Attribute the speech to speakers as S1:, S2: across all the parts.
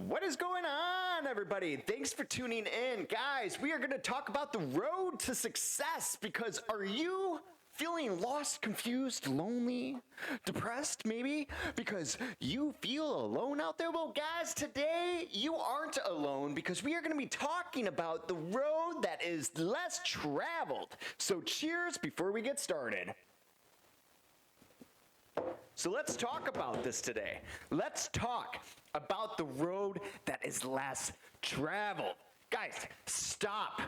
S1: What is going on, everybody? Thanks for tuning in. Guys, we are going to talk about the road to success because are you feeling lost, confused, lonely, depressed maybe because you feel alone out there? Well, guys, today you aren't alone because we are going to be talking about the road that is less traveled. So cheers before we get started. So let's talk about this today. Let's talk about the road that is less traveled. Guys, stop.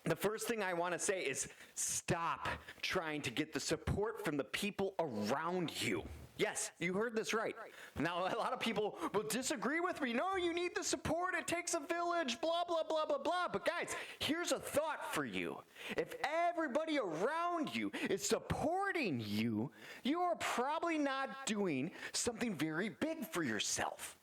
S1: The first thing I want to say is stop trying to get the support from the people around you. Yes, you heard this right. Now, a lot of people will disagree with me. No, you need the support. It takes a village, blah, blah, blah, blah, blah. But guys, here's a thought for you. If everybody around you is supporting you, you are probably not doing something very big for yourself.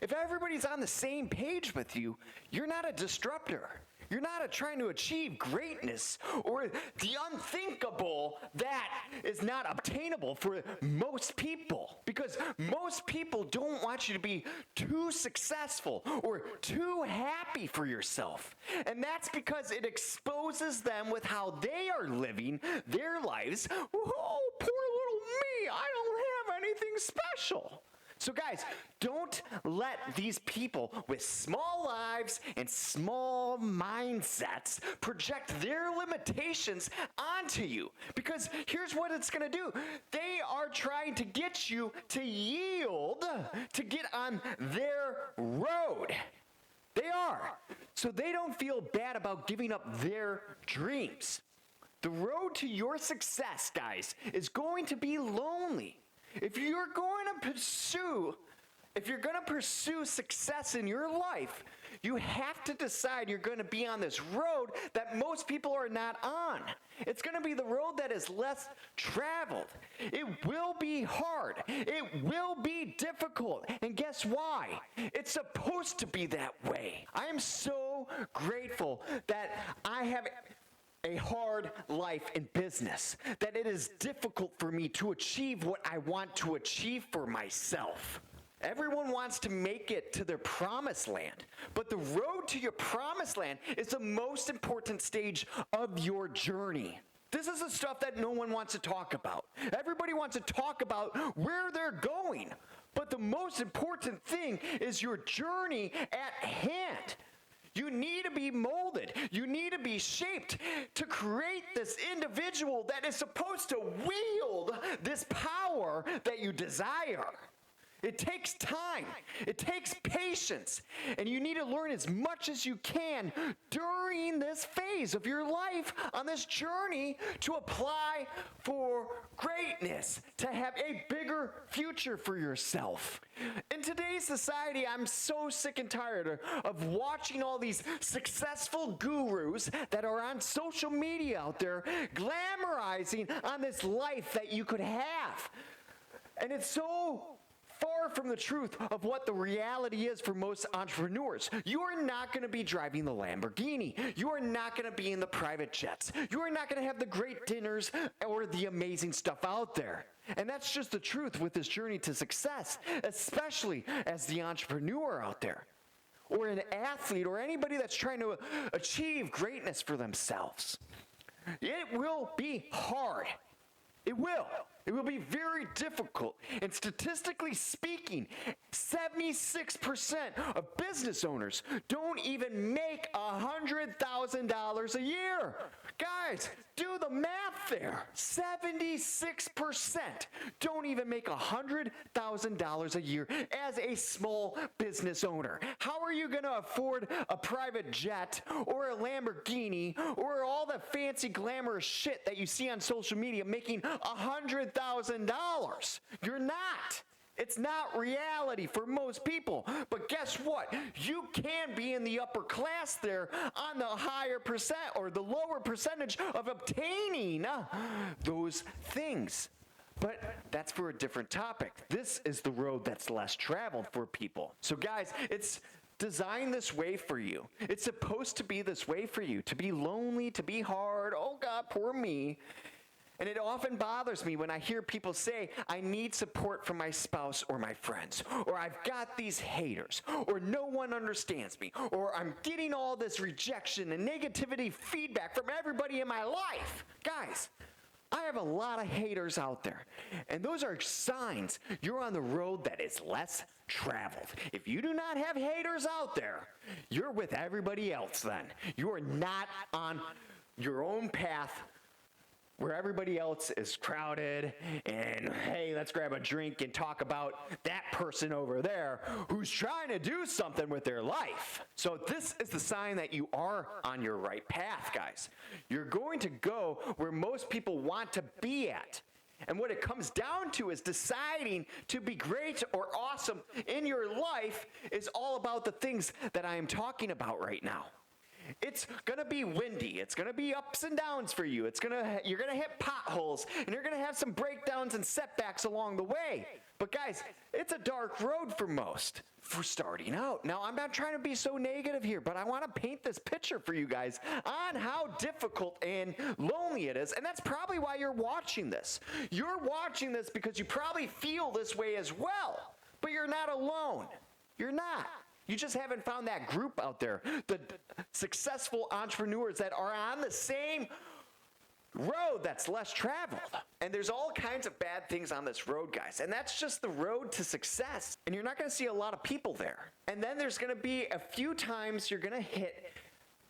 S1: If everybody's on the same page with you, you're not a disruptor. You're not trying to achieve greatness or the unthinkable that is not obtainable for most people. Because most people don't want you to be too successful or too happy for yourself. And that's because it exposes them with how they are living their lives. Oh, poor little me, I don't have anything special. So guys, don't let these people with small lives and small mindsets project their limitations onto you. Because here's what it's going to do. They are trying to get you to yield to get on their road. They are. So they don't feel bad about giving up their dreams. The road to your success, guys, is going to be lonely. If you're going to pursue success in your life, you have to decide you're going to be on this road that most people are not on. It's going to be the road that is less traveled. It will be hard. It will be difficult. And guess why? It's supposed to be that way. I am so grateful that I have a hard life in business, that it is difficult for me to achieve what I want to achieve for myself. Everyone wants to make it to their promised land, but the road to your promised land is the most important stage of your journey. This is the stuff that no one wants to talk about. Everybody wants to talk about where they're going, but the most important thing is your journey at hand. You need to be molded. You need to be shaped to create this individual that is supposed to wield this power that you desire. It takes time. It takes patience. And you need to learn as much as you can during this phase of your life on this journey to apply for greatness, to have a bigger future for yourself. In today's society, I'm so sick and tired of watching all these successful gurus that are on social media out there glamorizing on this life that you could have. And it's so far from the truth of what the reality is for most entrepreneurs. You are not going to be driving the Lamborghini. You are not going to be in the private jets. You are not going to have the great dinners or the amazing stuff out there. And that's just the truth with this journey to success, especially as the entrepreneur out there, or an athlete, or anybody that's trying to achieve greatness for themselves. It will be hard. It will. It will be very difficult. And statistically speaking, 76% of business owners don't even make $100,000 a year. Guys, do the math there. 76% don't even make $100,000 a year as a small business owner. How are you going to afford a private jet or a Lamborghini or all the fancy glamorous shit that you see on social media making $100,000? You're not. It's not reality for most people. But guess what? You can be in the upper class there on the higher percent or the lower percentage of obtaining those things. But that's for a different topic. This is the road that's less traveled for people. So guys, it's designed this way for you. It's supposed to be this way for you. To be lonely, to be hard. Oh God, poor me. And it often bothers me when I hear people say, I need support from my spouse or my friends, or I've got these haters, or no one understands me, or I'm getting all this rejection and negativity feedback from everybody in my life. Guys, I have a lot of haters out there, and those are signs you're on the road that is less traveled. If you do not have haters out there, you're with everybody else then. You are not on your own path where everybody else is crowded and, hey, let's grab a drink and talk about that person over there who's trying to do something with their life. So this is the sign that you are on your right path, guys. You're going to go where most people want to be at. And what it comes down to is deciding to be great or awesome in your life is all about the things that I am talking about right now. It's going to be windy. It's going to be ups and downs for you. You're going to hit potholes, and you're going to have some breakdowns and setbacks along the way. But guys, it's a dark road for most for starting out. Now, I'm not trying to be so negative here, but I want to paint this picture for you guys on how difficult and lonely it is. And that's probably why you're watching this. You're watching this because you probably feel this way as well. But you're not alone. You're not. You just haven't found that group out there, the successful entrepreneurs that are on the same road that's less traveled. And there's all kinds of bad things on this road, guys. And that's just the road to success. And you're not going to see a lot of people there. And then there's going to be a few times you're going to hit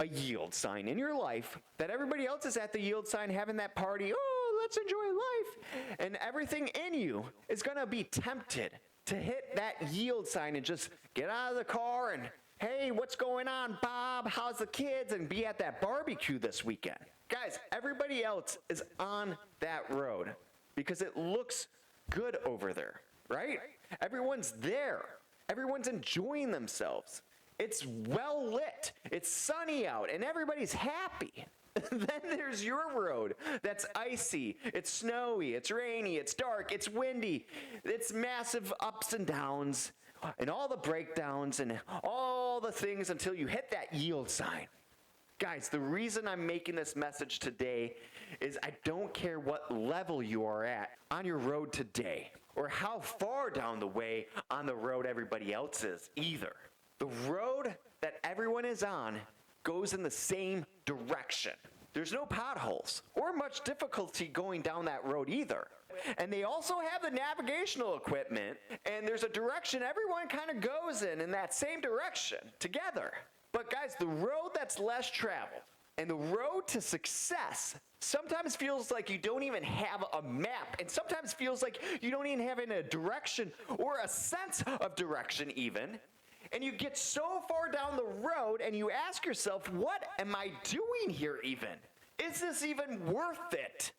S1: a yield sign in your life that everybody else is at the yield sign having that party. Oh, let's enjoy life. And everything in you is going to be tempted to hit that yield sign and just get out of the car and, hey, what's going on, Bob? How's the kids? And be at that barbecue this weekend. Guys, everybody else is on that road because it looks good over there, right? Everyone's there. Everyone's enjoying themselves. It's well lit. It's sunny out, and everybody's happy. Then there's your road that's icy, it's snowy, it's rainy, it's dark, it's windy, it's massive ups and downs, and all the breakdowns and all the things until you hit that yield sign. Guys, the reason I'm making this message today is I don't care what level you are at on your road today or how far down the way on the road everybody else is either. The road that everyone is on goes in the same direction. There's no potholes or much difficulty going down that road either. And they also have the navigational equipment, and there's a direction everyone kind of goes in that same direction together. But guys, the road that's less traveled and the road to success sometimes feels like you don't even have a map, and sometimes feels like you don't even have a direction or a sense of direction even. And you get so far down the road and you ask yourself, what am I doing here even? Is this even worth it?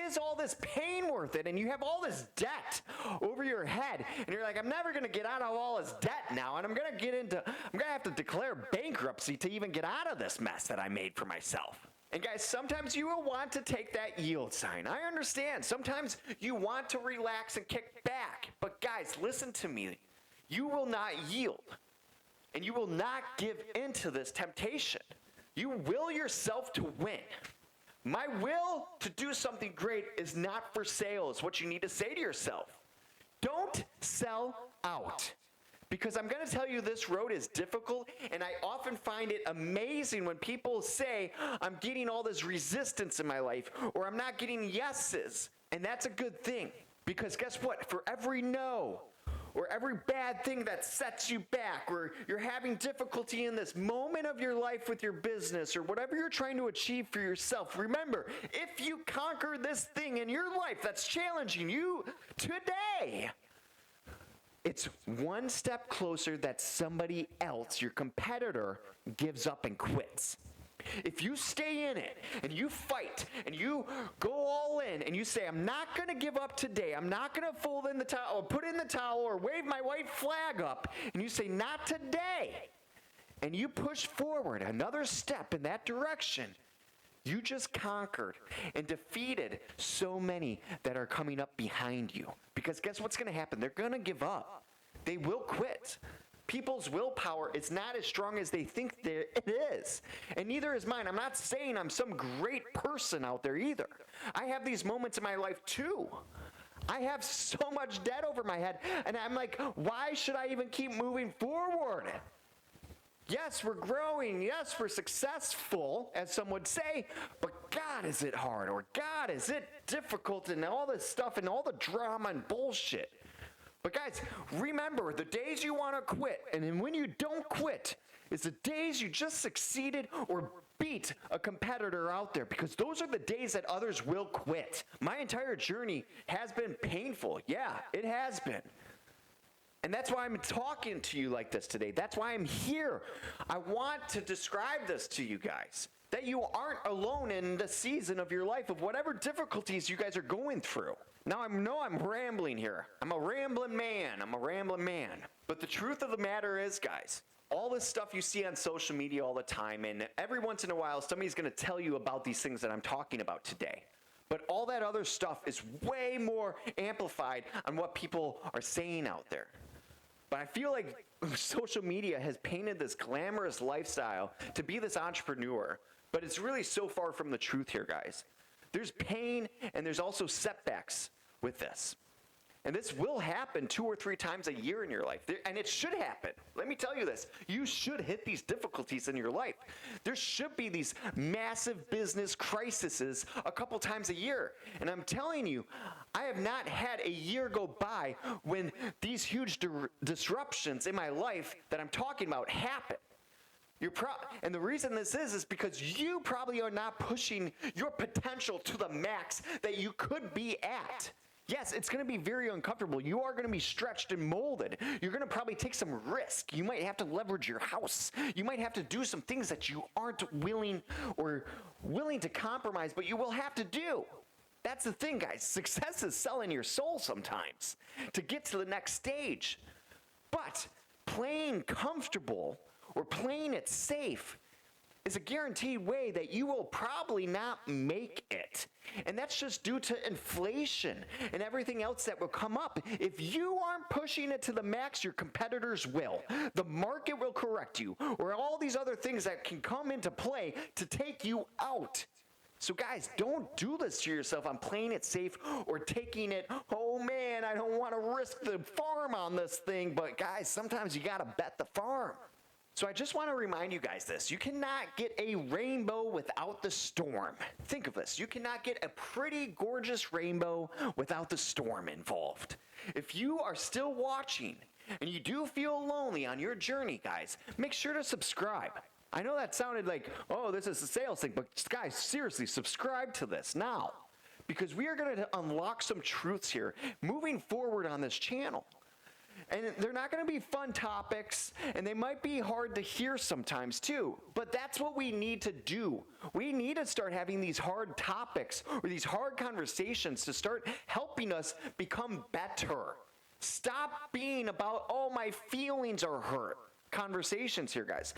S1: Is all this pain worth it? And you have all this debt over your head. And you're like, I'm never going to get out of all this debt now. And I'm going to have to declare bankruptcy to even get out of this mess that I made for myself. And guys, sometimes you will want to take that yield sign. I understand. Sometimes you want to relax and kick back. But guys, listen to me. You will not yield, and you will not give in to this temptation. You will yourself to win. My will to do something great is not for sale, is what you need to say to yourself. Don't sell out. Because I'm going to tell you this road is difficult, and I often find it amazing when people say, I'm getting all this resistance in my life, or I'm not getting yeses. And that's a good thing. Because guess what? For every no, or every bad thing that sets you back, or you're having difficulty in this moment of your life with your business, or whatever you're trying to achieve for yourself, remember, if you conquer this thing in your life that's challenging you today, it's one step closer that somebody else, your competitor, gives up and quits. If you stay in it and you fight and you go all in and you say, I'm not going to give up today, I'm not going to fold in the towel or put in the towel or wave my white flag up, and you say, not today, and you push forward another step in that direction, you just conquered and defeated so many that are coming up behind you. Because guess what's going to happen? They're going to give up. They will quit. people's willpower is not as strong as they think it is. And neither is mine. I'm not saying I'm some great person out there either. I have these moments in my life too. I have so much debt over my head, and I'm like, why should I even keep moving forward? Yes, we're growing. Yes, we're successful, as some would say, but God, is it hard? Or God, is it difficult? And all this stuff and all the drama and bullshit. But guys, remember, the days you want to quit, and then when you don't quit, is the days you just succeeded or beat a competitor out there, because those are the days that others will quit. My entire journey has been painful. Yeah, it has been. And that's why I'm talking to you like this today. That's why I'm here. I want to describe this to you guys, that you aren't alone in the season of your life of whatever difficulties you guys are going through. Now, I'm rambling here. I'm a rambling man. But the truth of the matter is, guys, all this stuff you see on social media all the time, and every once in a while, somebody's going to tell you about these things that I'm talking about today. But all that other stuff is way more amplified on what people are saying out there. But I feel like social media has painted this glamorous lifestyle to be this entrepreneur, but it's really so far from the truth here, guys. There's pain and there's also setbacks with this. And this will happen 2 or 3 times a year in your life. And it should happen. Let me tell you this. You should hit these difficulties in your life. There should be these massive business crises a couple times a year. And I'm telling you, I have not had a year go by when these huge disruptions in my life that I'm talking about happen. And the reason this is because you probably are not pushing your potential to the max that you could be at. Yes, it's going to be very uncomfortable. You are going to be stretched and molded. You're going to probably take some risk. You might have to leverage your house. You might have to do some things that you aren't willing to compromise, but you will have to do. That's the thing, guys. Success is selling your soul sometimes to get to the next stage. But playing comfortable or playing it safe is a guaranteed way that you will probably not make it. And that's just due to inflation and everything else that will come up. If you aren't pushing it to the max, your competitors will. The market will correct you, or all these other things that can come into play to take you out. So guys, don't do this to yourself on playing it safe or taking it, oh man, I don't want to risk the farm on this thing. But guys, sometimes you got to bet the farm. So I just want to remind you guys this. You cannot get a rainbow without the storm. Think of this. You cannot get a pretty, gorgeous rainbow without the storm involved. If you are still watching and you do feel lonely on your journey, guys, make sure to subscribe. I know that sounded like, oh, this is a sales thing, but guys, seriously, subscribe to this now, because we are going to unlock some truths here moving forward on this channel. And they're not going to be fun topics, and they might be hard to hear sometimes too, but that's what we need to do. We need to start having these hard topics or these hard conversations to start helping us become better. Stop being about, oh, my feelings are hurt conversations here, guys.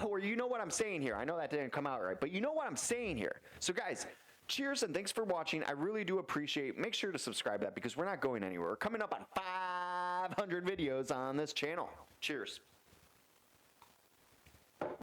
S1: Or you know what I'm saying here. I know that didn't come out right, but you know what I'm saying here. So guys, cheers and thanks for watching. I really do appreciate it. Make sure to subscribe that because we're not going anywhere. We're coming up on 500 videos on this channel. Cheers.